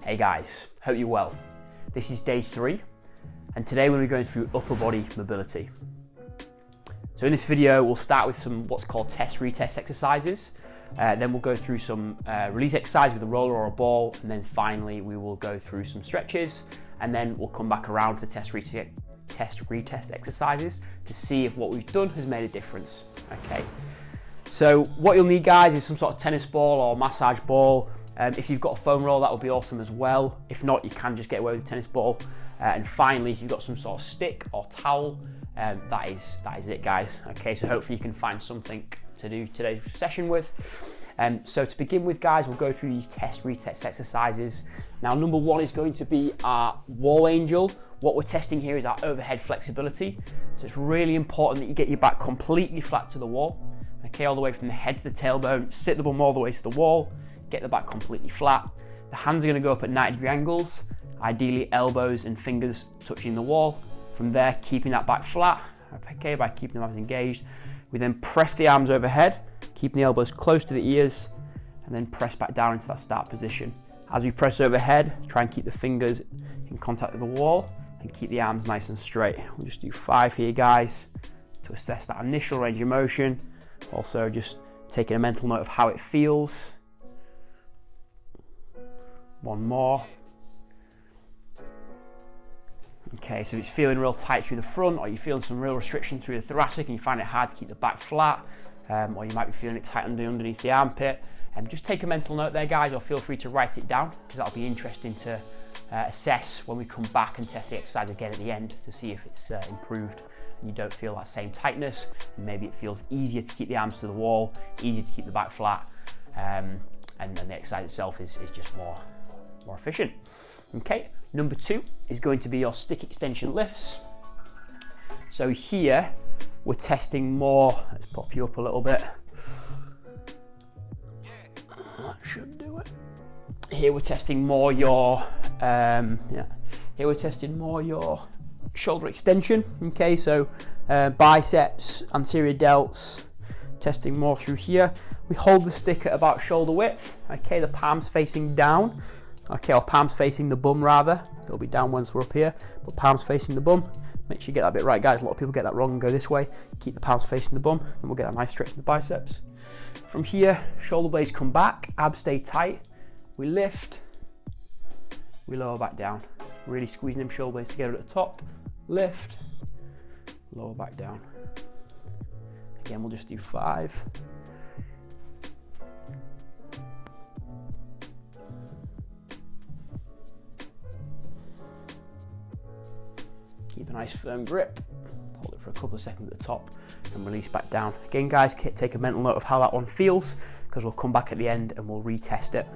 Hey guys, hope you're well. This is day 3, and today we're going through upper body mobility. So in this video, we'll start with some what's called test-retest exercises. Then we'll go through some release exercise with a roller or a ball, and then finally we will go through some stretches, and then we'll come back around to the test-retest exercises to see if what we've done has made a difference. Okay. So what you'll need, guys, is some sort of tennis ball or massage ball. If you've got a foam roll, that would be awesome as well. If not, you can just get away with a tennis ball. And finally, if you've got some sort of stick or towel, that is it, guys. Okay, so hopefully you can find something to do today's session with. So to begin with, guys, we'll go through these test-retest exercises. Now, number 1 is going to be our wall angel. What we're testing here is our overhead flexibility. So it's really important that you get your back completely flat to the wall. Okay, all the way from the head to the tailbone, sit the bum all the way to the wall, get the back completely flat. The hands are going to go up at 90-degree angles, ideally elbows and fingers touching the wall. From there, keeping that back flat, okay, by keeping the arms engaged. We then press the arms overhead, keeping the elbows close to the ears, and then press back down into that start position. As we press overhead, try and keep the fingers in contact with the wall and keep the arms nice and straight. We'll just do 5 here, guys, to assess that initial range of motion. Also, just taking a mental note of how it feels. 1 more. Okay, so if it's feeling real tight through the front, or you're feeling some real restriction through the thoracic and you find it hard to keep the back flat, or you might be feeling it tight underneath the armpit, just take a mental note there, guys, or feel free to write it down, because that'll be interesting to assess when we come back and test the exercise again at the end to see if it's improved and you don't feel that same tightness. And maybe it feels easier to keep the arms to the wall, easier to keep the back flat, and then the exercise itself is just more efficient. Okay, number 2 is going to be your stick extension lifts. So here we're testing more. Let's pop you up a little bit. That should do it. Here we're testing more your shoulder extension. Okay, so biceps, anterior delts, testing more through here. We hold the stick at about shoulder width. Okay, the palms facing down. Okay, or palms facing the bum rather. It'll be down once we're up here, but palms facing the bum. Make sure you get that bit right, guys. A lot of people get that wrong and go this way. Keep the palms facing the bum, and we'll get a nice stretch in the biceps. From here, shoulder blades come back, abs stay tight. We lift, we lower back down. Really squeezing them shoulder blades together at the top. Lift, lower back down. Again, we'll just do 5. Keep a nice firm grip, hold it for a couple of seconds at the top and release back down. Again, guys, take a mental note of how that one feels, because we'll come back at the end and we'll retest it.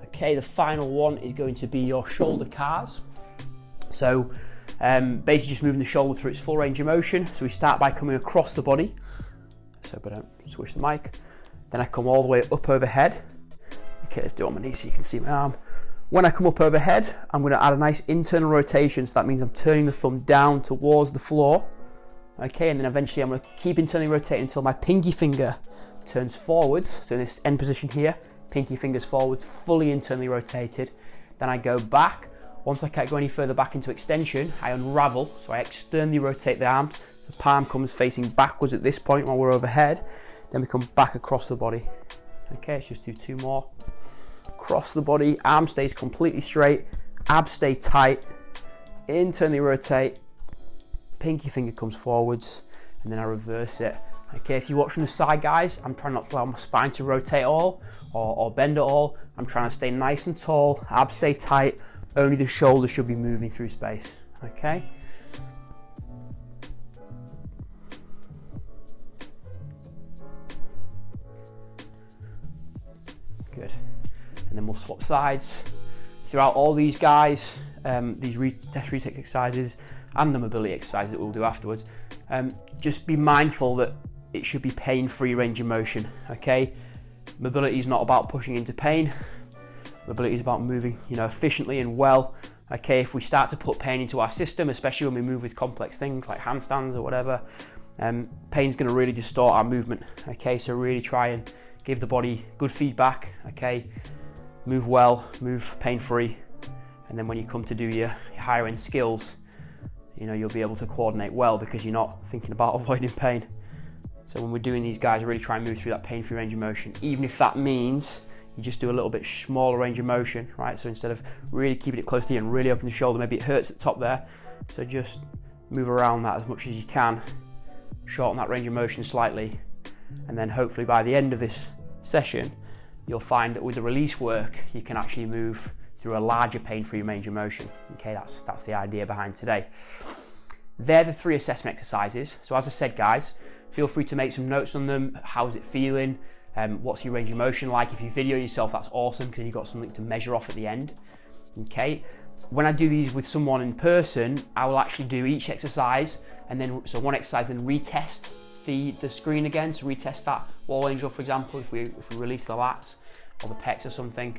Okay, the final one is going to be your shoulder cars. So basically just moving the shoulder through its full range of motion. So we start by coming across the body, so I don't switch the mic. Then I come all the way up overhead. Okay, let's do it on my knees so you can see my arm. When I come up overhead, I'm going to add a nice internal rotation, so that means I'm turning the thumb down towards the floor. Okay, and then eventually I'm going to keep internally rotating until my pinky finger turns forwards. So in this end position here, pinky fingers forwards, fully internally rotated. Then I go back. Once I can't go any further back into extension, I unravel, so I externally rotate the arms. The palm comes facing backwards at this point while we're overhead. Then we come back across the body. Okay, let's just do 2 more. Across the body, arm stays completely straight, abs stay tight, internally rotate, pinky finger comes forwards, and then I reverse it. Okay, if you watch from the side, guys, I'm trying not to allow my spine to rotate at all or bend at all. I'm trying to stay nice and tall, abs stay tight, only the shoulder should be moving through space. Okay. Good. And then we'll swap sides. Throughout all these, guys, these test-retest exercises and the mobility exercise that we'll do afterwards, just be mindful that it should be pain-free range of motion. Okay, mobility is not about pushing into pain. Mobility is about moving, efficiently and well. Okay, if we start to put pain into our system, especially when we move with complex things like handstands or whatever, pain's going to really distort our movement. Okay, so really try and give the body good feedback. Okay, move well, move pain-free, and then when you come to do your higher end skills, you know, you'll be able to coordinate well because you're not thinking about avoiding pain. So when we're doing these guys, I really try and move through that pain-free range of motion, even if that means you just do a little bit smaller range of motion, right? So instead of really keeping it close to you and really open the shoulder, maybe it hurts at the top there, so just move around that as much as you can, shorten that range of motion slightly, and then hopefully by the end of this session, you'll find that with the release work, you can actually move through a larger pain-free range of motion. Okay, that's the idea behind today. They're the 3 assessment exercises. So as I said, guys, feel free to make some notes on them. How's it feeling? What's your range of motion like? If you video yourself, that's awesome because you've got something to measure off at the end. Okay. When I do these with someone in person, I will actually do each exercise, and then so one exercise, then retest the screen again. So retest that wall angel, for example, if we release the lats or the pecs or something.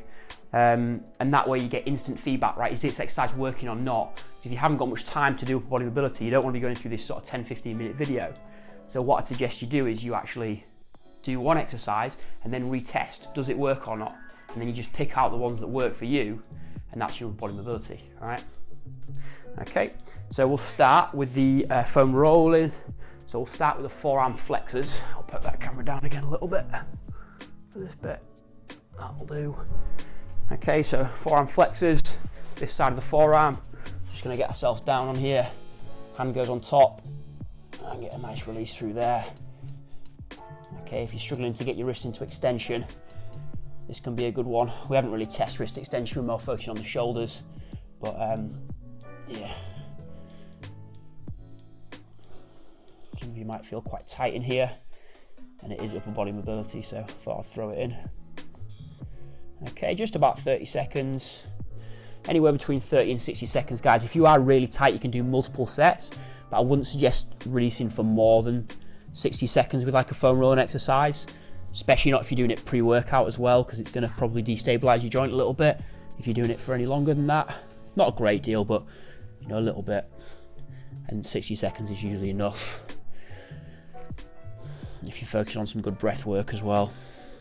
And that way you get instant feedback, right? Is this exercise working or not? If you haven't got much time to do upper body mobility, you don't want to be going through this sort of 10-15 minute video. So what I suggest you do is you actually do one exercise and then retest. Does it work or not? And then you just pick out the ones that work for you, and that's your upper body mobility, all right? Okay, so we'll start with the foam rolling. So we'll start with the forearm flexors. I'll put that camera down again a little bit for this bit. That'll do. Okay, so forearm flexors, this side of the forearm. Just gonna get ourselves down on here. Hand goes on top and get a nice release through there. Okay, if you're struggling to get your wrist into extension, this can be a good one. We haven't really tested wrist extension, we're more focusing on the shoulders, but yeah. Some of you might feel quite tight in here, and it is upper body mobility, so I thought I'd throw it in. Okay, just about 30 seconds, anywhere between 30 and 60 seconds, guys. If you are really tight, you can do multiple sets, but I wouldn't suggest releasing for more than 60 seconds with like a foam rolling exercise, especially not if you're doing it pre-workout as well, because it's going to probably destabilize your joint a little bit if you're doing it for any longer than that. Not a great deal, but you know, a little bit, and 60 seconds is usually enough. If you focus on some good breath work as well,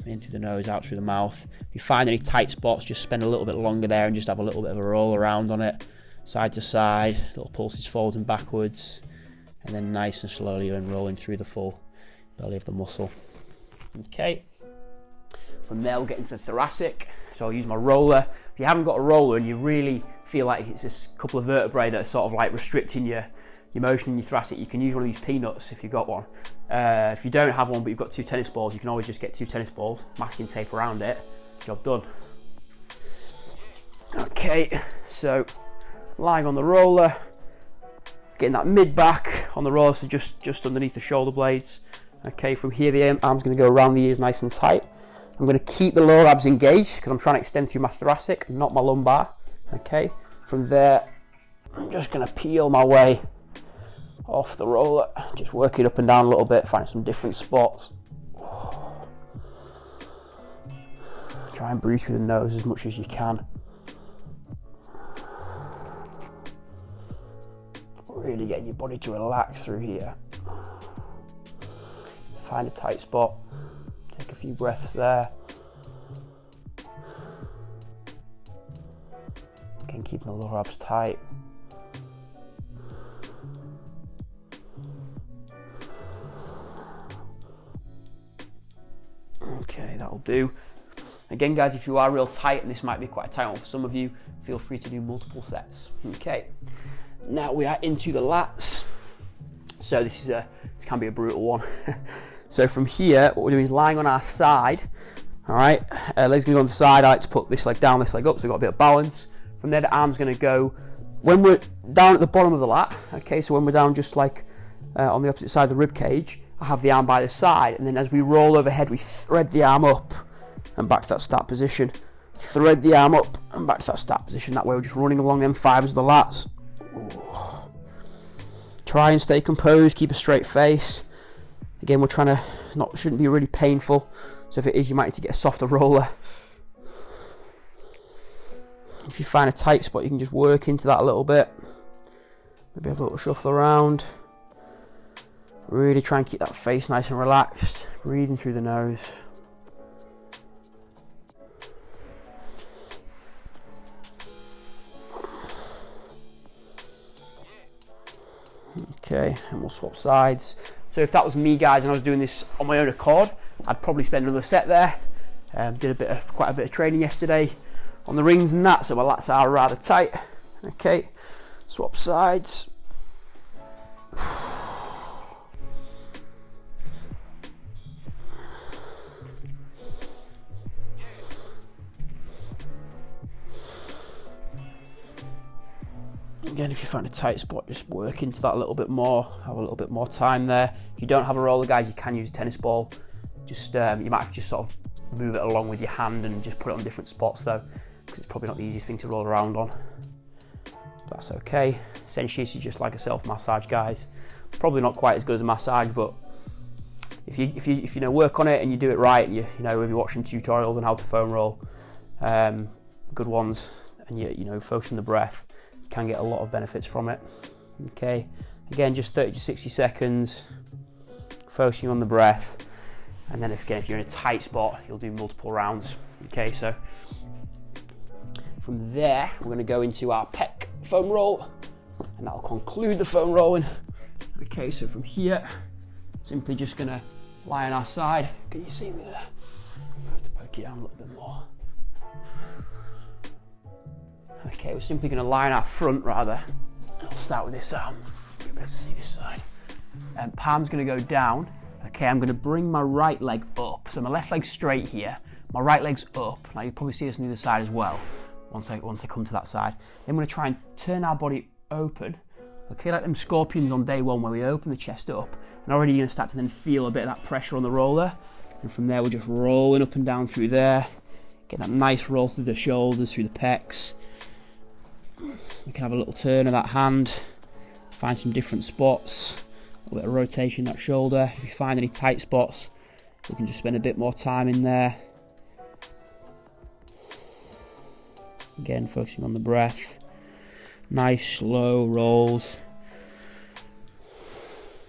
in through the nose, out through the mouth. If you find any tight spots, just spend a little bit longer there and just have a little bit of a roll around on it, side to side, little pulses forwards and backwards, and then nice and slowly unrolling through the full belly of the muscle. Okay, from there we'll get into the thoracic. So I'll use my roller. If you haven't got a roller and you really feel like it's just a couple of vertebrae that are sort of like restricting your motion in your thoracic, you can use one of these peanuts if you've got one. If you don't have one but you've got 2 tennis balls, you can always just get 2 tennis balls, masking tape around it, job done. Okay, so lying on the roller, getting that mid back on the roller, so just underneath the shoulder blades. Okay, from here the arm's going to go around the ears nice and tight. I'm going to keep the lower abs engaged because I'm trying to extend through my thoracic, not my lumbar. Okay, from there I'm just going to peel my way off the roller, just work it up and down a little bit, find some different spots. Try and breathe through the nose as much as you can. Really getting your body to relax through here. Find a tight spot, take a few breaths there. Again, keeping the lower abs tight. Okay, that'll do. Again, guys, if you are real tight, and this might be quite a tight one for some of you, feel free to do multiple sets. Okay, now we are into the lats. So this can be a brutal one. So from here, what we're doing is lying on our side. All right, legs gonna go on the side. I like to put this leg down, this leg up, so we've got a bit of balance. From there, the arm's gonna go, when we're down at the bottom of the lat, okay, so when we're down just like on the opposite side of the rib cage, I have the arm by the side, and then as we roll overhead, we thread the arm up and back to that start position. Thread the arm up and back to that start position. That way we're just running along them fibers of the lats. Ooh. Try and stay composed, keep a straight face. Again, we're trying to, shouldn't be really painful. So if it is, you might need to get a softer roller. If you find a tight spot, you can just work into that a little bit. Maybe have a little shuffle around. Really try and keep that face nice and relaxed. Breathing through the nose. Okay, and we'll swap sides. So if that was me, guys, and I was doing this on my own accord, I'd probably spend another set there. Did quite a bit of training yesterday on the rings and that, so my lats are rather tight. Okay, swap sides. Again, if you find a tight spot, just work into that a little bit more, have a little bit more time there. If you don't have a roller, guys, you can use a tennis ball. Just you might have to just sort of move it along with your hand and just put it on different spots though, because it's probably not the easiest thing to roll around on. That's okay. Essentially, it's just like a self-massage, guys. Probably not quite as good as a massage, but if you know, work on it and you do it right, you know, we'll be watching tutorials on how to foam roll, good ones, and you know, focus on the breath, you can get a lot of benefits from it. Okay, again, just 30 to 60 seconds, focusing on the breath, and then if you're in a tight spot, you'll do multiple rounds. Okay, so from there, we're going to go into our pec foam roll, and that'll conclude the foam rolling. Okay, so from here, simply just going to lie on our side. Can you see me there? I have to poke it down a little bit more. Okay, we're simply going to lie on our front rather. I'll start with this arm. You'll be able to see this side. Palm's going to go down. Okay, I'm going to bring my right leg up. So my left leg's straight here. My right leg's up. Now you'll probably see this on the other side as well. Once I come to that side. Then we're going to try and turn our body open. Okay, like them scorpions on day one where we open the chest up. And already you're going to start to then feel a bit of that pressure on the roller. And from there we're just rolling up and down through there. Get that nice roll through the shoulders, through the pecs. We can have a little turn of that hand. Find some different spots. A little bit of rotation in that shoulder. If you find any tight spots, you can just spend a bit more time in there. Again, focusing on the breath. Nice slow rolls.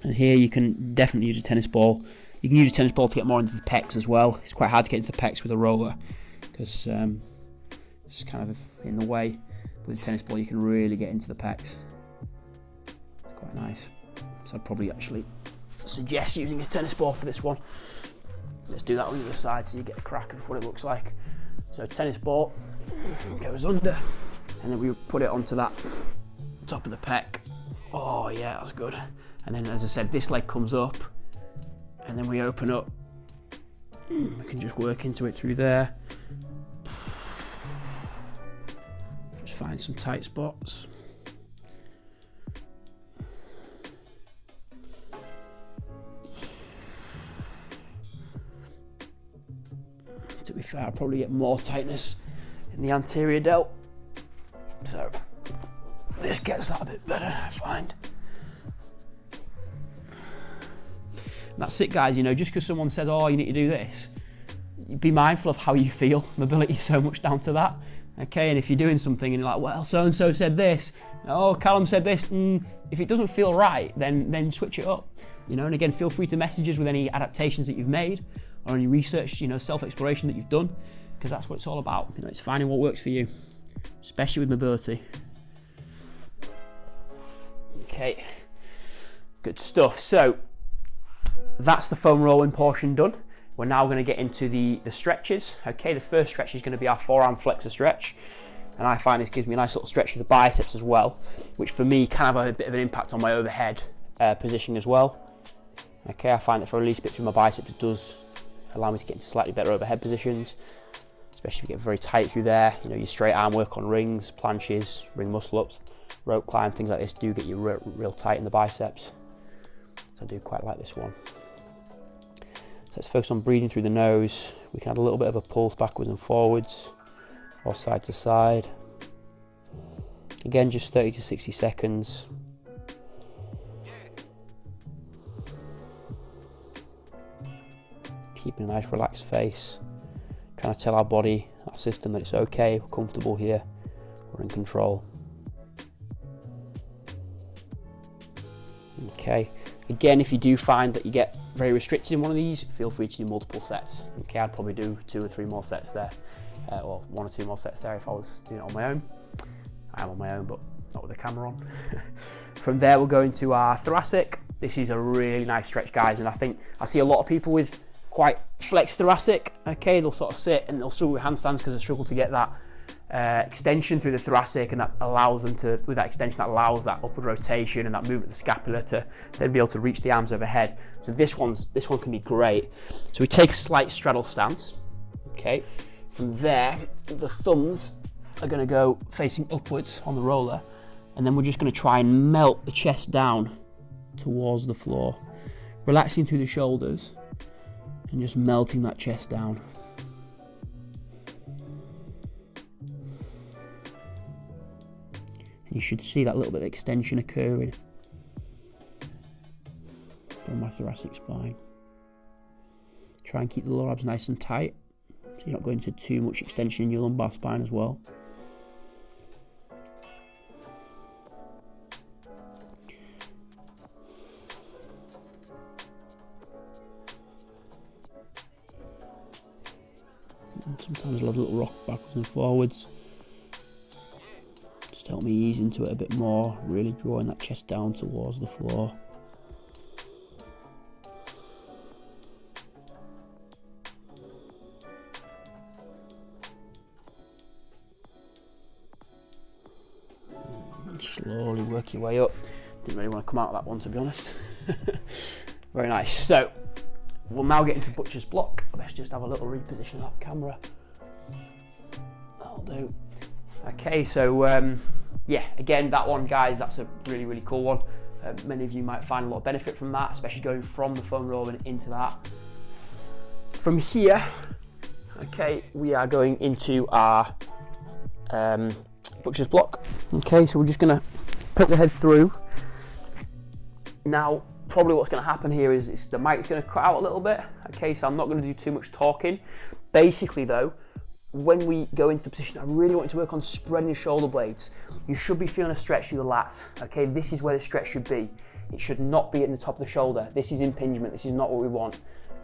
And here you can definitely use a tennis ball. You can use a tennis ball to get more into the pecs as well. It's quite hard to get into the pecs with a roller because it's kind of in the way. With a tennis ball you can really get into the pecs. It's quite nice. So I'd probably actually suggest using a tennis ball for this one. Let's do that on the other side so you get a crack of what it looks like. So tennis ball goes under, and then we put it onto that top of the pec. Oh yeah, that's good. And then, as I said, this leg comes up, and then we open up. We can just work into it through there. Just find some tight spots. To be fair, I'll probably get more tightness in the anterior delt. So this gets that a bit better, I find. And that's it, guys. You know, just because someone says, oh, you need to do this, be mindful of how you feel. Mobility is so much down to that. Okay, and if you're doing something and you're like, well, so-and-so said this, oh, Callum said this, if it doesn't feel right, then switch it up. You know, and again, feel free to message us with any adaptations that you've made or any research, you know, self-exploration that you've done, because that's what it's all about. You know, it's finding what works for you, especially with mobility. Okay, good stuff. So that's the foam rolling portion done. We're now going to get into the stretches. Okay, the first stretch is going to be our forearm flexor stretch. And I find this gives me a nice little stretch of the biceps as well, which for me can have a bit of an impact on my overhead positioning as well. Okay, I find that for a release bit through my biceps, it does allow me to get into slightly better overhead positions, especially if you get very tight through there. You know, your straight arm work on rings, planches, ring muscle ups, rope climb, things like this do get you real tight in the biceps. So I do quite like this one. So let's focus on breathing through the nose. We can add a little bit of a pulse backwards and forwards, or side to side. Again, just 30 to 60 seconds. Keeping a nice relaxed face, trying to tell our body, our system that it's okay, we're comfortable here, we're in control. Okay, again, if you do find that you get very restricted in one of these, feel free to do multiple sets. Okay, I'd probably do 2 or 3 more sets there, or 1 or 2 more sets there if I was doing it on my own. I am on my own, but not with the camera on. From there, we'll go into our thoracic. This is a really nice stretch, guys, and I think I see a lot of people with quite flexed thoracic. Okay, they'll sort of sit and they'll struggle with handstands because they struggle to get that extension through the thoracic, and that allows them to, with that extension, that allows that upward rotation and that movement of the scapula to then be able to reach the arms overhead. So this one can be great. So we take a slight straddle stance. Okay, from there, the thumbs are going to go facing upwards on the roller, and then we're just going to try and melt the chest down towards the floor, relaxing through the shoulders and just melting that chest down. And you should see that little bit of extension occurring down my thoracic spine. Try and keep the lower abs nice and tight, so you're not going to too much extension in your lumbar spine as well. And sometimes I'll have a little rock backwards and forwards, just to help me ease into it a bit more, really drawing that chest down towards the floor. And slowly work your way up. Didn't really want to come out of that one, to be honest. Very nice. So we'll now get into butcher's block. Let's just have a little reposition of that camera. That'll do. Okay, so yeah, again, that one, guys, that's a really, really cool one. Many of you might find a lot of benefit from that, especially going from the foam roller into that. From here, okay, we are going into our butcher's block. Okay, so we're just gonna put the head through. Now, probably what's going to happen here is the mic's going to cut out a little bit. Okay, so I'm not going to do too much talking. Basically though, when we go into the position, I really want you to work on spreading the shoulder blades. You should be feeling a stretch through the lats. Okay, this is where the stretch should be. It should not be at the top of the shoulder. This is impingement. This is not what we want.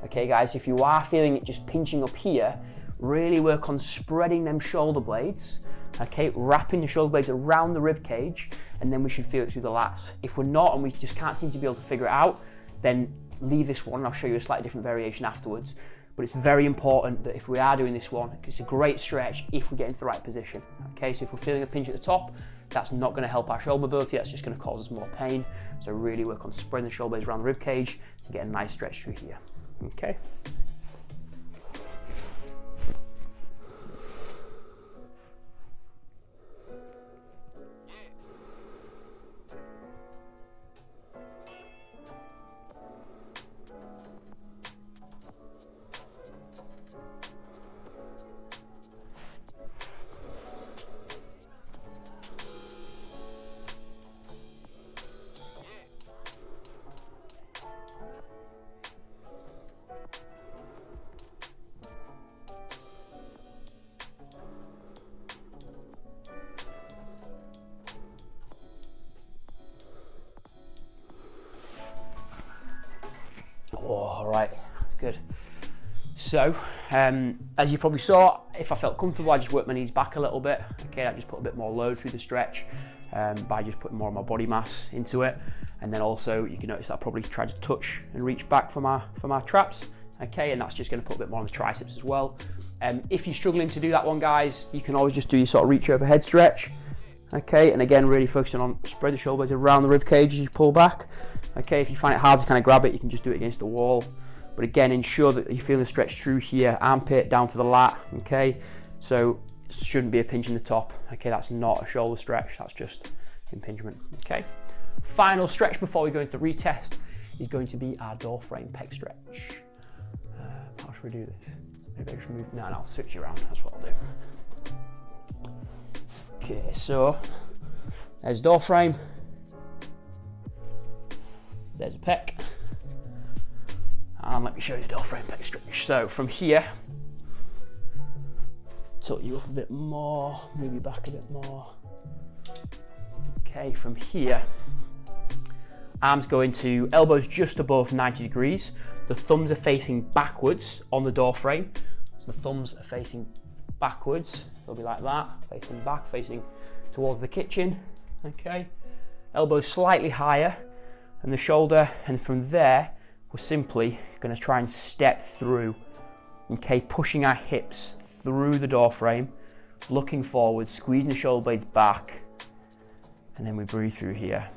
Okay guys, if you are feeling it just pinching up here, really work on spreading them shoulder blades. Okay, wrapping the shoulder blades around the rib cage, and then we should feel it through the lats. If we're not and we just can't seem to be able to figure it out, then leave this one and I'll show you a slightly different variation afterwards. But it's very important that if we are doing this one, it's a great stretch if we get into the right position. Okay, so if we're feeling a pinch at the top, that's not going to help our shoulder mobility, that's just going to cause us more pain. So really work on spreading the shoulder blades around the rib cage to get a nice stretch through here. Okay. All right, that's good. So, as you probably saw, if I felt comfortable, I just worked my knees back a little bit. Okay, I just put a bit more load through the stretch by just putting more of my body mass into it. And then also, you can notice that I probably tried to touch and reach back from our traps. Okay, and that's just going to put a bit more on the triceps as well. If you're struggling to do that one, guys, you can always just do your sort of reach overhead stretch. Okay, and again, really focusing on spread the shoulders around the rib cage as you pull back. Okay, if you find it hard to kind of grab it, you can just do it against the wall. But again, ensure that you're feeling the stretch through here, armpit down to the lat. Okay, so it shouldn't be a pinch in the top. Okay, that's not a shoulder stretch, that's just impingement. Okay, final stretch before we go into the retest is going to be our door frame pec stretch. How should we do this? Maybe I just move. No, I'll switch you around. That's what I'll do. Okay, so there's door frame. There's a pec. And let me show you the door frame pec stretch. So from here, tilt you up a bit more, move you back a bit more. Okay, from here, arms go into elbows just above 90 degrees. The thumbs are facing backwards on the door frame. So the thumbs are facing backwards. They'll be like that, facing back, facing towards the kitchen. Okay. elbows slightly higher than the shoulder, and from there we're simply going to try and step through, okay, pushing our hips through the door frame, looking forward, squeezing the shoulder blades back, and then we breathe through here.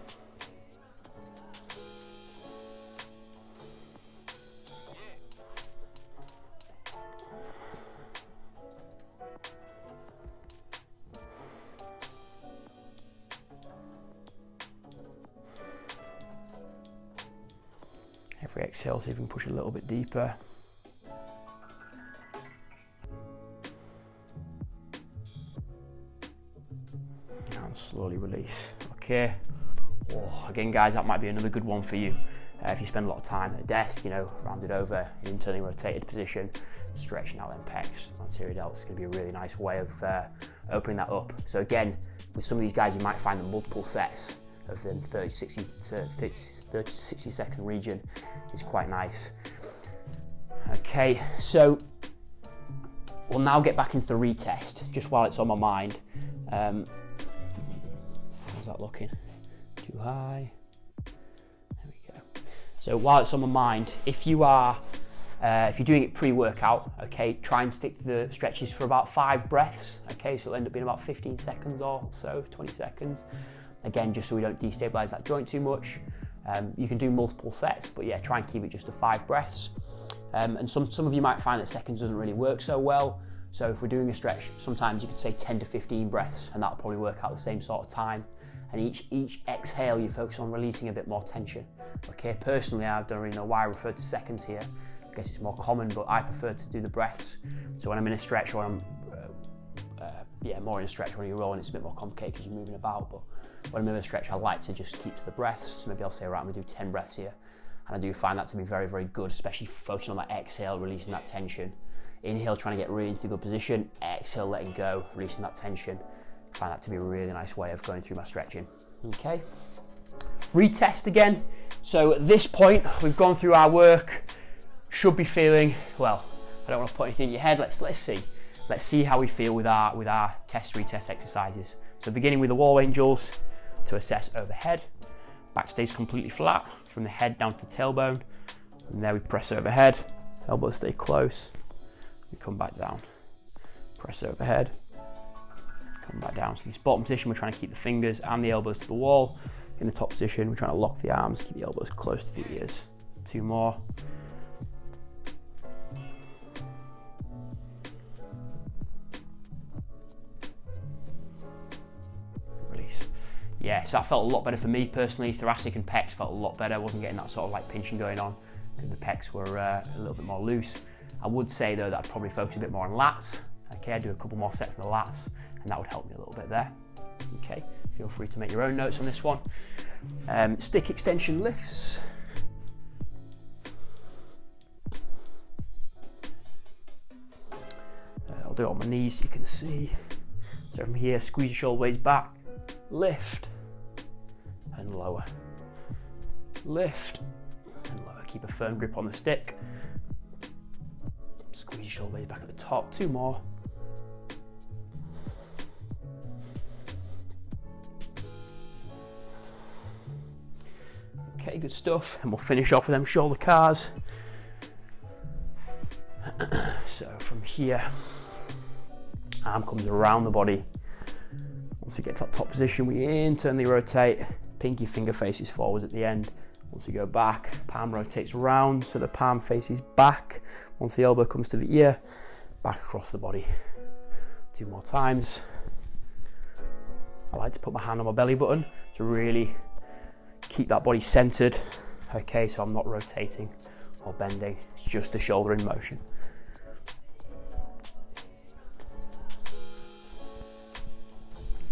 Every exhale, see if we can push a little bit deeper. And slowly release. Okay. Oh, again, guys, that might be another good one for you. If you spend a lot of time at a desk, you know, rounded over, internally rotated position, stretching out them pecs, anterior delts, it's going to be a really nice way of opening that up. So again, with some of these guys, you might find the multiple sets of the 30 to 60 second region is quite nice. Okay, so we'll now get back into the retest, just while it's on my mind. How's that looking? Too high? There we go. So while it's on my mind, if you're doing it pre-workout, okay, try and stick to the stretches for about 5 breaths, okay, so it'll end up being about 15 seconds or so, 20 seconds. Again, just so we don't destabilize that joint too much. You can do multiple sets, but yeah, try and keep it just to 5 breaths. And some of you might find that seconds doesn't really work so well. So if we're doing a stretch, sometimes you could say 10 to 15 breaths, and that'll probably work out the same sort of time. And each exhale, you focus on releasing a bit more tension. Okay, personally, I don't really know why I refer to seconds here. I guess it's more common, but I prefer to do the breaths. So when I'm in a stretch, or I'm more in a stretch, when you're rolling, it's a bit more complicated because you're moving about. But when I'm in a stretch, I like to just keep to the breaths. So maybe I'll say, right, I'm gonna do 10 breaths here. And I do find that to be very, very good, especially focusing on that exhale, releasing that tension. Inhale, trying to get really into a good position. Exhale, letting go, releasing that tension. I find that to be a really nice way of going through my stretching. Okay. Retest again. So at this point, we've gone through our work. Should be feeling, well, I don't want to put anything in your head. Let's see. Let's see how we feel with our retest exercises. So beginning with the wall angels to assess overhead. Back stays completely flat from the head down to the tailbone. And there we press overhead. Elbows stay close. We come back down. Press overhead. Come back down. So this bottom position, we're trying to keep the fingers and the elbows to the wall. In the top position, we're trying to lock the arms, keep the elbows close to the ears. 2 more. Yeah, so that felt a lot better for me personally. Thoracic and pecs felt a lot better. I wasn't getting that sort of like pinching going on because the pecs were a little bit more loose. I would say though that I'd probably focus a bit more on lats. Okay, I'd do a couple more sets in the lats and that would help me a little bit there. Okay, feel free to make your own notes on this one. Stick extension lifts. I'll do it on my knees so you can see. So from here, squeeze your shoulder blades back, lift and lower, lift and lower. Keep a firm grip on the stick. Squeeze your shoulder blades back at the top. 2 more. Okay, good stuff. And we'll finish off with them shoulder cars. So from here, arm comes around the body. Once we get to that top position, we internally rotate. Pinky finger faces forwards at the end. Once we go back, palm rotates round, so the palm faces back. Once the elbow comes to the ear, back across the body. 2 more times. I like to put my hand on my belly button to really keep that body centered. Okay, so I'm not rotating or bending. It's just the shoulder in motion.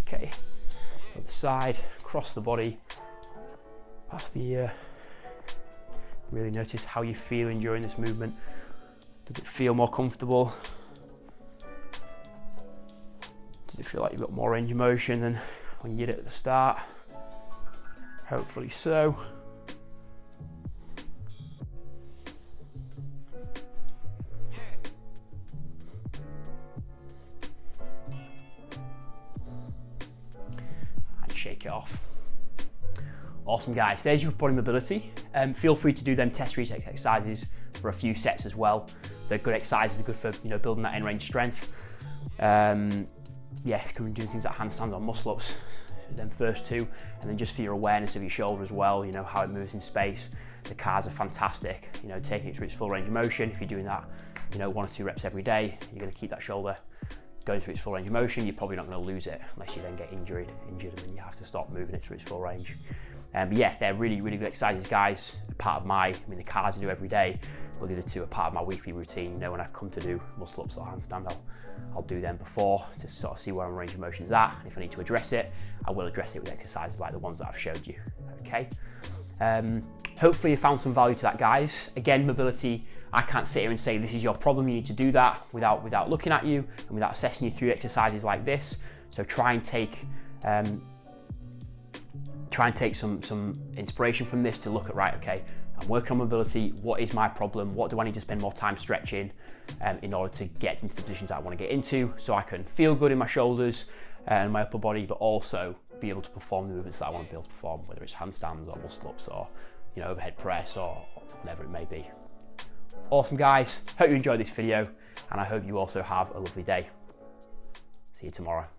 Okay, other side, across the body, past the ear. Really notice how you're feeling during this movement. Does it feel more comfortable? Does it feel like you've got more range of motion than when you did it at the start? Hopefully so. And shake it off. Awesome guys, there's your upper body mobility. Feel free to do them test retest exercises for a few sets as well. They're good exercises, they're good for building that end range strength. Yeah, come and do things like handstands or muscle ups, them first two, and then just for your awareness of your shoulder as well, how it moves in space. The cars are fantastic, taking it through its full range of motion. If you're doing that, 1 or 2 reps every day, you're going to keep that shoulder going through its full range of motion. You're probably not going to lose it unless you then get injured, and then you have to stop moving it through its full range. But yeah, they're really, really good exercises, guys. Part of the cars I do every day, but the other two are part of my weekly routine. When I come to do muscle ups or handstand, I'll do them before to sort of see where my range of motion's at. If I need to address it, I will address it with exercises like the ones that I've showed you. Okay. Hopefully you found some value to that, guys. Again, mobility, I can't sit here and say this is your problem, you need to do that without looking at you and without assessing you through exercises like this. So try and take some inspiration from this to look at, right, okay, I'm working on mobility, what is my problem? What do I need to spend more time stretching in order to get into the positions that I want to get into, so I can feel good in my shoulders and my upper body, but also be able to perform the movements that I want to be able to perform, whether it's handstands or muscle ups or overhead press or whatever it may be. Awesome guys, hope you enjoyed this video, and I hope you also have a lovely day. See you tomorrow.